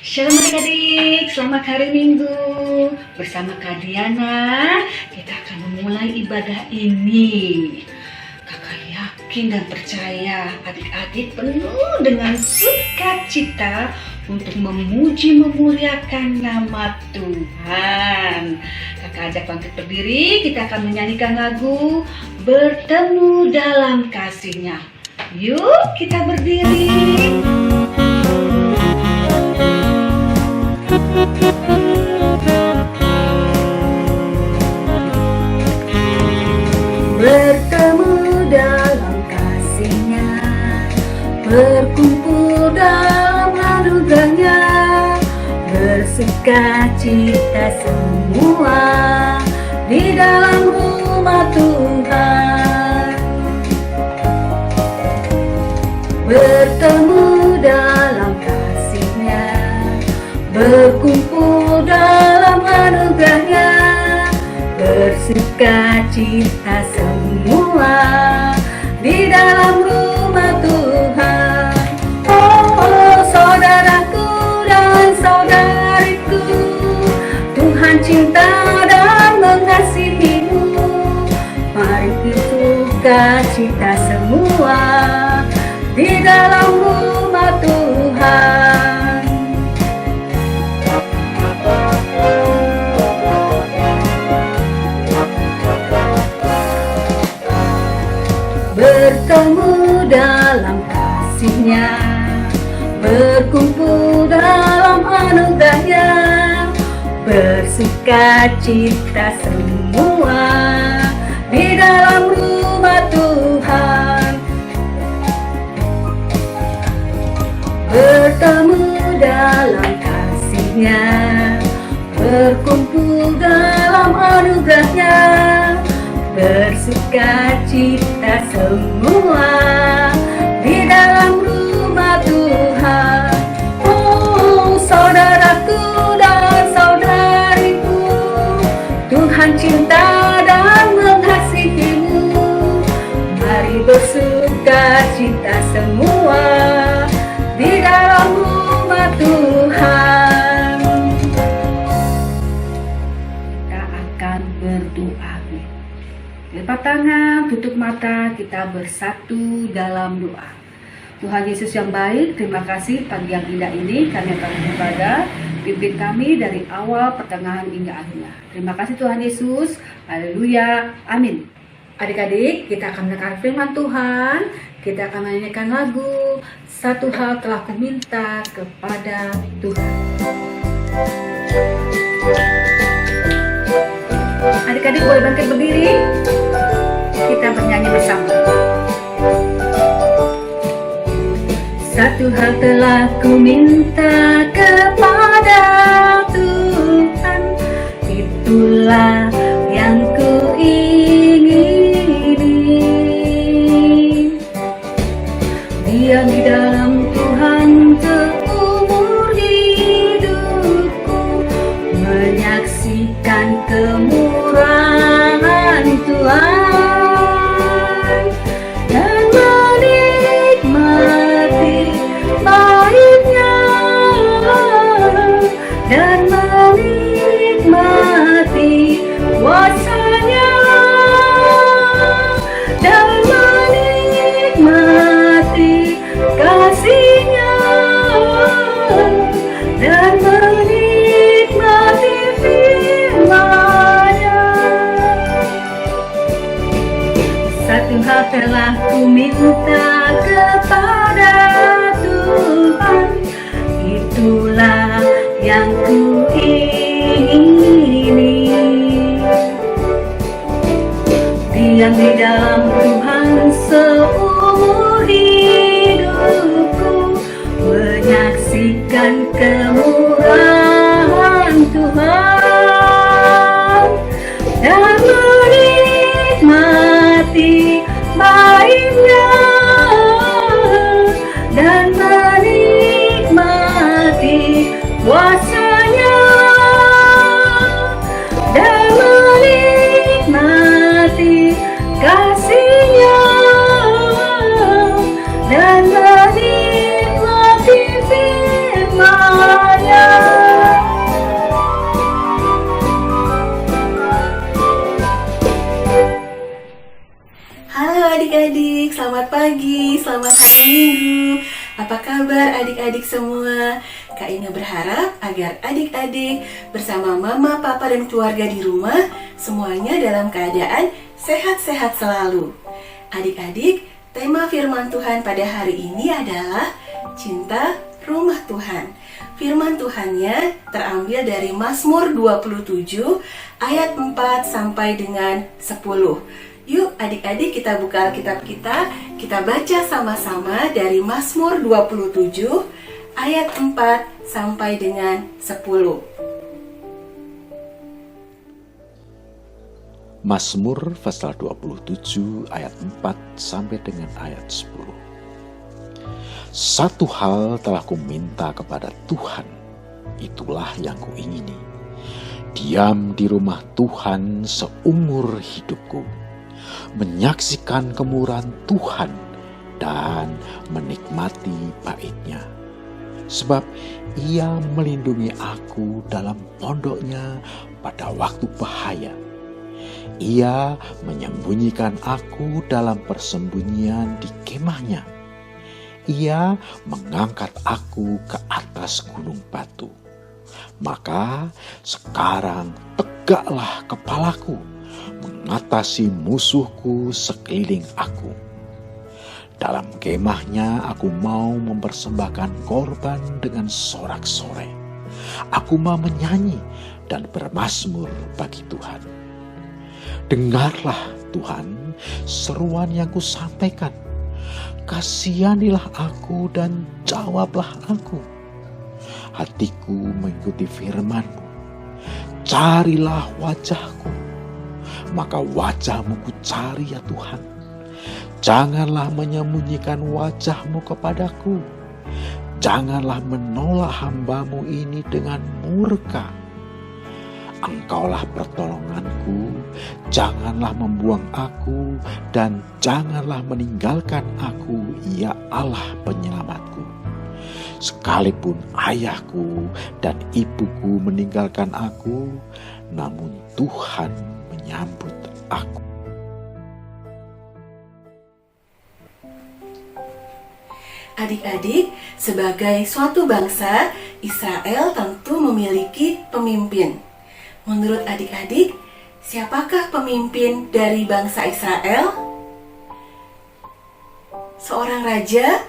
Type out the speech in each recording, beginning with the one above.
Shalom adik-adik, selamat hari Minggu. Bersama Kak Diana, kita akan memulai ibadah ini. Kakak yakin dan percaya adik-adik penuh dengan sukacita untuk memuji memuliakan nama Tuhan. Kakak ajak bangkit berdiri, kita akan menyanyikan lagu Bertemu Dalam Kasih-Nya. Yuk kita berdiri. Bertemu dalam kasih-Nya, berkumpul dalam anugerah-Nya, bersukacita semua di dalam rumah Tuhan. Bertemu dalam kasih-Nya, berkumpul dalam anugerah-Nya, bersukacita semua di dalam rumah Tuhan. Oh, saudaraku dan saudariku, Tuhan cinta dan mengasihimu. Mari bersukacita semua di dalam rumah Tuhan. Bertemu dalam kasih-Nya, berkumpul dalam anugerah-Nya, bersukacita semua di dalam rumah Tuhan. Bertemu dalam kasih-Nya, berkumpul dalam anugerah-Nya, bersukacita semua di dalam rumah Tuhan. Oh, saudaraku dan saudariku, Tuhan cinta dan mengasihimu. Mari bersukacita semua di dalam rumah Tuhan. Kita akan berdoa. Lipat tangan, tutup mata, kita bersatu dalam doa. Tuhan Yesus yang baik, terima kasih pagi yang indah ini kami akan beribadah. Pimpin kami dari awal, pertengahan hingga akhirnya. Terima kasih Tuhan Yesus. Haleluya. Amin. Adik-adik, kita akan mendengar firman Tuhan. Kita akan menyanyikan lagu Satu Hal Telah Kuminta Kepada Tuhan. Adik-adik boleh bangkit berdiri. Kita bernyanyi bersama. Satu hal telah ku minta kepada Tuhan, itulah yang ku ingini. Diam di dalam Tuhan seumur hidupku, menyaksikan kemurahan Tuhan. Dan menikmati kuasa-Nya, dan menikmati kasih-Nya, dan menikmati firman-Nya. Satu hal telah ku minta kepada Tuhan, itulah yang ku ingini. Diam di dalam Tuhan seumur hidupku, menyaksikan kemurahan Tuhan, dan menikmati baik-Nya, dan menikmati kuasa-Nya, dan menikmati kasih-Nya. adik-adik, selamat pagi, selamat hari Minggu. Apa kabar adik-adik semua? Kak Ina berharap agar adik-adik bersama mama, papa, dan keluarga di rumah semuanya dalam keadaan sehat-sehat selalu. Adik-adik, tema firman Tuhan pada hari ini adalah cinta rumah Tuhan. Firman Tuhannya terambil dari Mazmur 27 ayat 4 sampai dengan 10. Yuk adik-adik kita buka Alkitab kita baca sama-sama dari Mazmur 27 ayat 4 sampai dengan 10. Mazmur pasal 27 ayat 4 sampai dengan ayat 10. Satu hal telah kuminta kepada Tuhan, itulah yang kuingini. Diam di rumah Tuhan seumur hidupku, menyaksikan kemurahan Tuhan dan menikmati bait-Nya. Sebab Ia melindungi aku dalam pondok-Nya pada waktu bahaya. Ia menyembunyikan aku dalam persembunyian di kemah-Nya. Ia mengangkat aku ke atas gunung batu. Maka sekarang tegaklah kepalaku mengatasi musuhku sekeliling aku. Dalam kemah-Nya aku mau mempersembahkan korban dengan sorak-sorai. Aku mau menyanyi dan bermazmur bagi Tuhan. Dengarlah Tuhan seruan yang kusampaikan. Kasihanilah aku dan jawablah aku. Hatiku mengikuti firman-Mu. Carilah wajah-Ku, maka wajah-Mu ku cari ya Tuhan. Janganlah menyembunyikan wajah-Mu kepadaku. Janganlah menolak hamba-Mu ini dengan murka. Engkaulah pertolonganku, janganlah membuang aku, dan janganlah meninggalkan aku, ya Allah penyelamatku. Sekalipun ayahku dan ibuku meninggalkan aku, namun Tuhan menyambut aku. Adik-adik, sebagai suatu bangsa, Israel tentu memiliki pemimpin. Menurut adik-adik, siapakah pemimpin dari bangsa Israel? Seorang raja?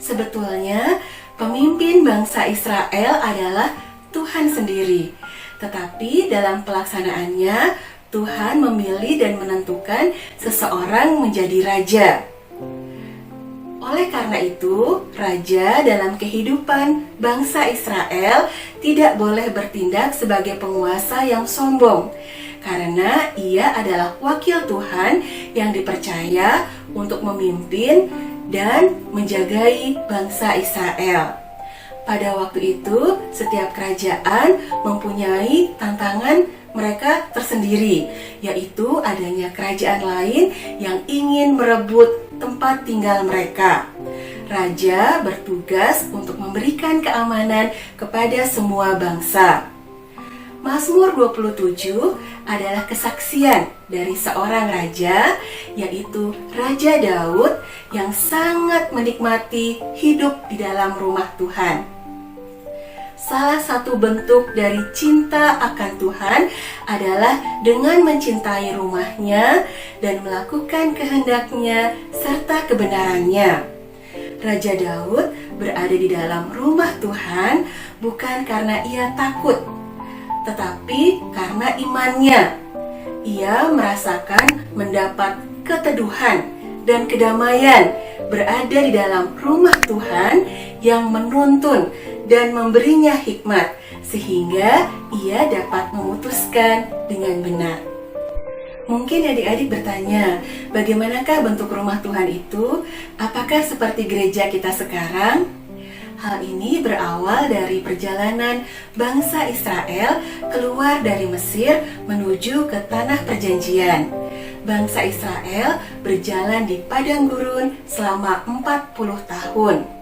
Sebetulnya, pemimpin bangsa Israel adalah Tuhan sendiri. Tetapi dalam pelaksanaannya, Tuhan memilih dan menentukan seseorang menjadi raja. Oleh karena itu, raja dalam kehidupan bangsa Israel tidak boleh bertindak sebagai penguasa yang sombong, karena ia adalah wakil Tuhan yang dipercaya untuk memimpin dan menjagai bangsa Israel. Pada waktu itu, setiap kerajaan mempunyai tantangan mereka tersendiri, yaitu adanya kerajaan lain yang ingin merebut tempat tinggal mereka. Raja bertugas untuk memberikan keamanan kepada semua bangsa. Mazmur 27 adalah kesaksian dari seorang raja, yaitu Raja Daud yang sangat menikmati hidup di dalam rumah Tuhan. Salah satu bentuk dari cinta akan Tuhan adalah dengan mencintai rumahnya dan melakukan kehendak-Nya serta kebenarannya. Raja Daud berada di dalam rumah Tuhan bukan karena ia takut, tetapi karena imannya. Ia merasakan mendapat keteduhan dan kedamaian berada di dalam rumah Tuhan yang menuntun dan memberinya hikmat, sehingga ia dapat memutuskan dengan benar. Mungkin adik-adik bertanya, bagaimanakah bentuk rumah Tuhan itu? Apakah seperti gereja kita sekarang? Hal ini berawal dari perjalanan bangsa Israel keluar dari Mesir menuju ke tanah perjanjian. Bangsa Israel berjalan di padang gurun selama 40 tahun.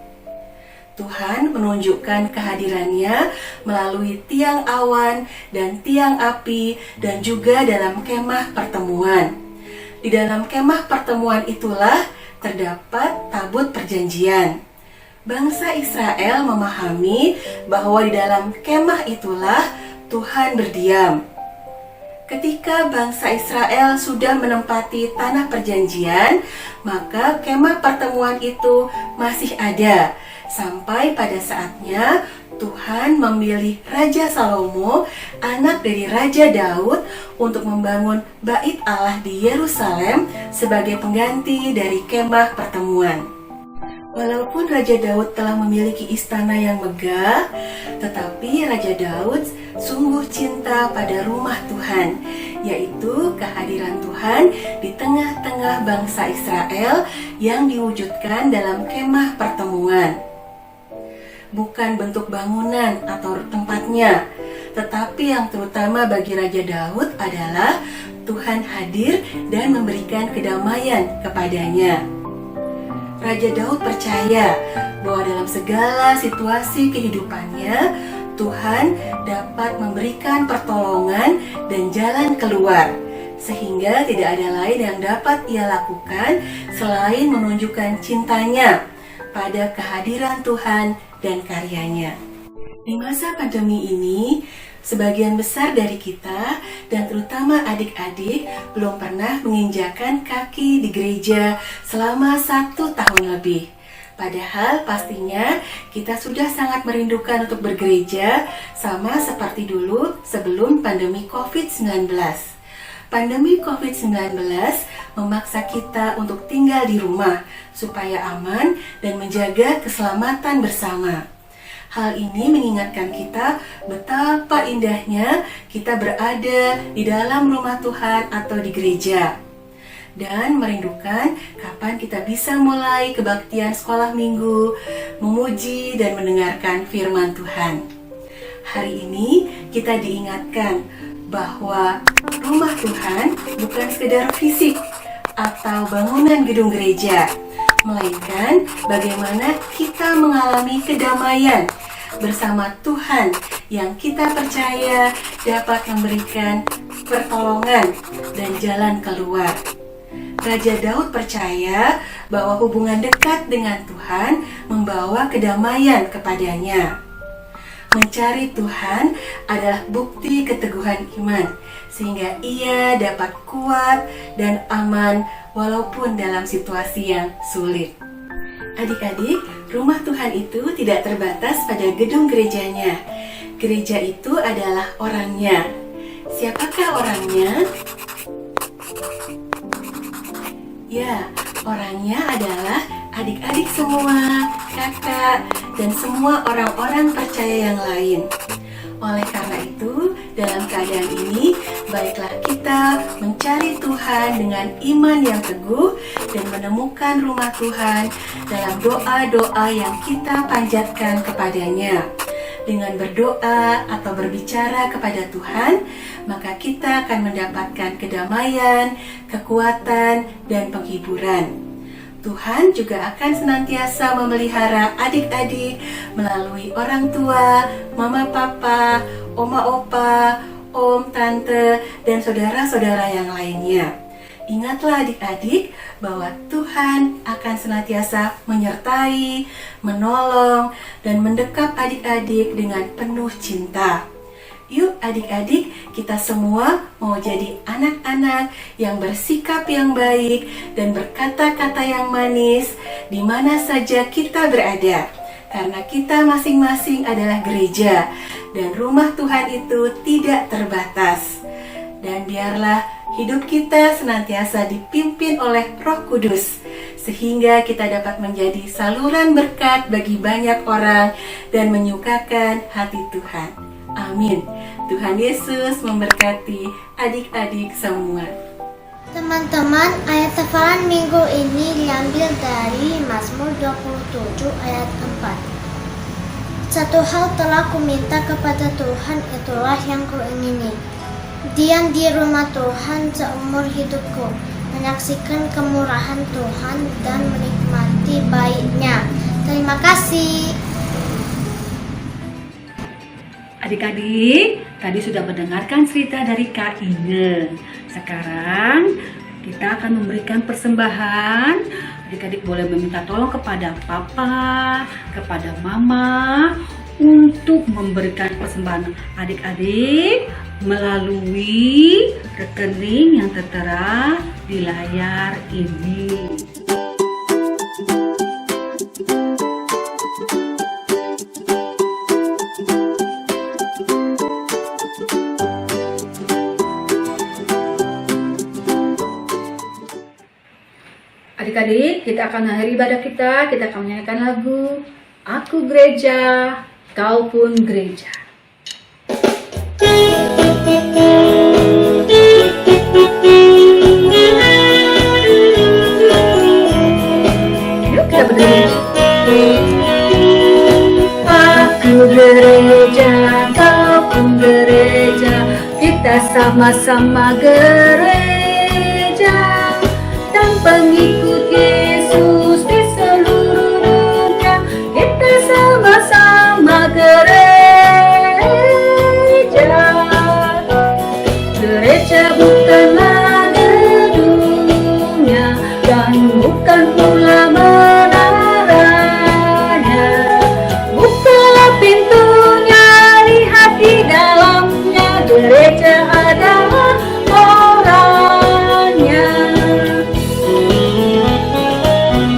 Tuhan menunjukkan kehadirannya melalui tiang awan dan tiang api dan juga dalam kemah pertemuan. Di dalam kemah pertemuan itulah terdapat tabut perjanjian. Bangsa Israel memahami bahwa di dalam kemah itulah Tuhan berdiam. Ketika bangsa Israel sudah menempati tanah perjanjian, maka kemah pertemuan itu masih ada sampai pada saatnya Tuhan memilih Raja Salomo, anak dari Raja Daud, untuk membangun Bait Allah di Yerusalem sebagai pengganti dari kemah pertemuan. Walaupun Raja Daud telah memiliki istana yang megah, tetapi Raja Daud sungguh cinta pada rumah Tuhan, yaitu kehadiran Tuhan di tengah-tengah bangsa Israel yang diwujudkan dalam kemah pertemuan. Bukan bentuk bangunan atau tempatnya, tetapi yang terutama bagi Raja Daud adalah Tuhan hadir dan memberikan kedamaian kepadanya. Raja Daud percaya bahwa dalam segala situasi kehidupannya, Tuhan dapat memberikan pertolongan dan jalan keluar, sehingga tidak ada lain yang dapat ia lakukan selain menunjukkan cintanya pada kehadiran Tuhan dan karyanya. Di masa pandemi ini, sebagian besar dari kita dan terutama adik-adik belum pernah menginjakan kaki di gereja selama 1 tahun lebih. Padahal pastinya kita sudah sangat merindukan untuk bergereja sama seperti dulu sebelum pandemi COVID-19. Pandemi COVID-19 memaksa kita untuk tinggal di rumah supaya aman dan menjaga keselamatan bersama. Hal ini mengingatkan kita betapa indahnya kita berada di dalam rumah Tuhan atau di gereja. Dan merindukan kapan kita bisa mulai kebaktian sekolah minggu, memuji dan mendengarkan firman Tuhan. Hari ini kita diingatkan bahwa rumah Tuhan bukan sekedar fisik atau bangunan gedung gereja, melainkan bagaimana kita mengalami kedamaian bersama Tuhan yang kita percaya dapat memberikan pertolongan dan jalan keluar. Raja Daud percaya bahwa hubungan dekat dengan Tuhan membawa kedamaian kepadanya. Mencari Tuhan adalah bukti keteguhan iman, sehingga ia dapat kuat dan aman walaupun dalam situasi yang sulit. Adik-adik, rumah Tuhan itu tidak terbatas pada gedung gerejanya. Gereja itu adalah orangnya. Siapakah orangnya? Ya, orangnya adalah adik-adik semua, kakak, dan semua orang-orang percaya yang lain. Oleh karena itu, dalam keadaan ini, baiklah kita mencari Tuhan dengan iman yang teguh dan menemukan rumah Tuhan dalam doa-doa yang kita panjatkan kepadanya. Dengan berdoa atau berbicara kepada Tuhan, maka kita akan mendapatkan kedamaian, kekuatan, dan penghiburan. Tuhan juga akan senantiasa memelihara adik-adik melalui orang tua, mama papa, oma opa, om, tante, dan saudara-saudara yang lainnya. Ingatlah adik-adik bahwa Tuhan akan senantiasa menyertai, menolong, dan mendekap adik-adik dengan penuh cinta. Yuk adik-adik, kita semua mau jadi anak-anak yang bersikap yang baik dan berkata-kata yang manis di mana saja kita berada. Karena kita masing-masing adalah gereja dan rumah Tuhan itu tidak terbatas. Dan biarlah hidup kita senantiasa dipimpin oleh Roh Kudus, sehingga kita dapat menjadi saluran berkat bagi banyak orang dan menyukakan hati Tuhan. Amin. Tuhan Yesus memberkati adik-adik semua. Teman-teman, ayat hafalan minggu ini diambil dari Mazmur 27 ayat 4. Satu hal telah kuminta kepada Tuhan, itulah yang kuingini. Diam di rumah Tuhan seumur hidupku, menyaksikan kemurahan Tuhan dan menikmati baiknya. Terima kasih. Adik-adik, tadi sudah mendengarkan cerita dari Kak Inge. Sekarang kita akan memberikan persembahan. Adik-adik boleh meminta tolong kepada papa, kepada mama untuk memberikan persembahan adik-adik melalui rekening yang tertera di layar ini. Adik-adik, kita akan mengakhiri ibadah kita akan menyanyikan lagu Aku Gereja, Kau Pun Gereja. Yuk kita berdiri. Aku gereja, kau pun gereja, kita sama-sama gereja dan pengikut Yesus di seluruh dunia. Kita sama-sama gereja. Gereja bukanlah gedungnya dan bukan pula menaranya. Bukalah pintunya, lihat di dalamnya. Gereja adalah orangnya.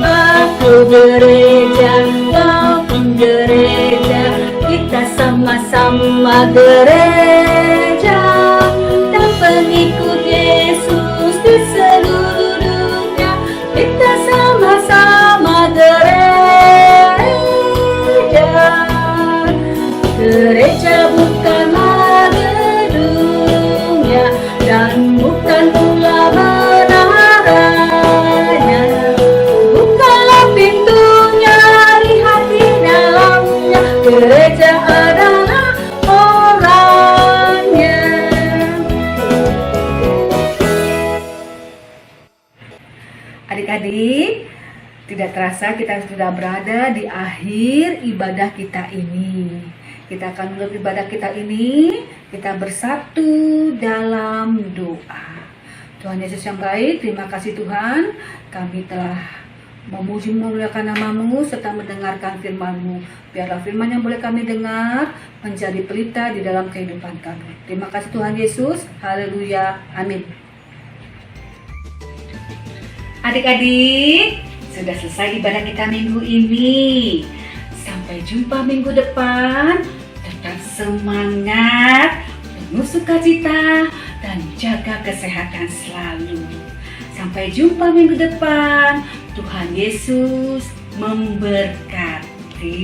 Aku gereja, kau pun gereja, kita sama-sama gereja dan pengikut Yesus di seluruh dunia. Kita sama-sama gereja. Gereja bukanlah gedungnya dan bukan pula menaranya. Bukalah pintunya, lihat di dalamnya. Gereja adalah orangnya. Adik-adik, tidak terasa kita sudah berada di akhir ibadah kita ini. Kita akan menutup ibadah kita ini, kita bersatu dalam doa. Tuhan Yesus yang baik, terima kasih Tuhan, kami telah memuji memuliakan nama-Mu serta mendengarkan firman-Mu. Biarlah firman yang boleh kami dengar menjadi pelita di dalam kehidupan kami. Terima kasih Tuhan Yesus, haleluya, amin. Adik-adik, sudah selesai ibadah kita minggu ini. Sampai jumpa minggu depan. Tetap semangat, penuh sukacita, dan jaga kesehatan selalu. Sampai jumpa minggu depan. Tuhan Yesus memberkati.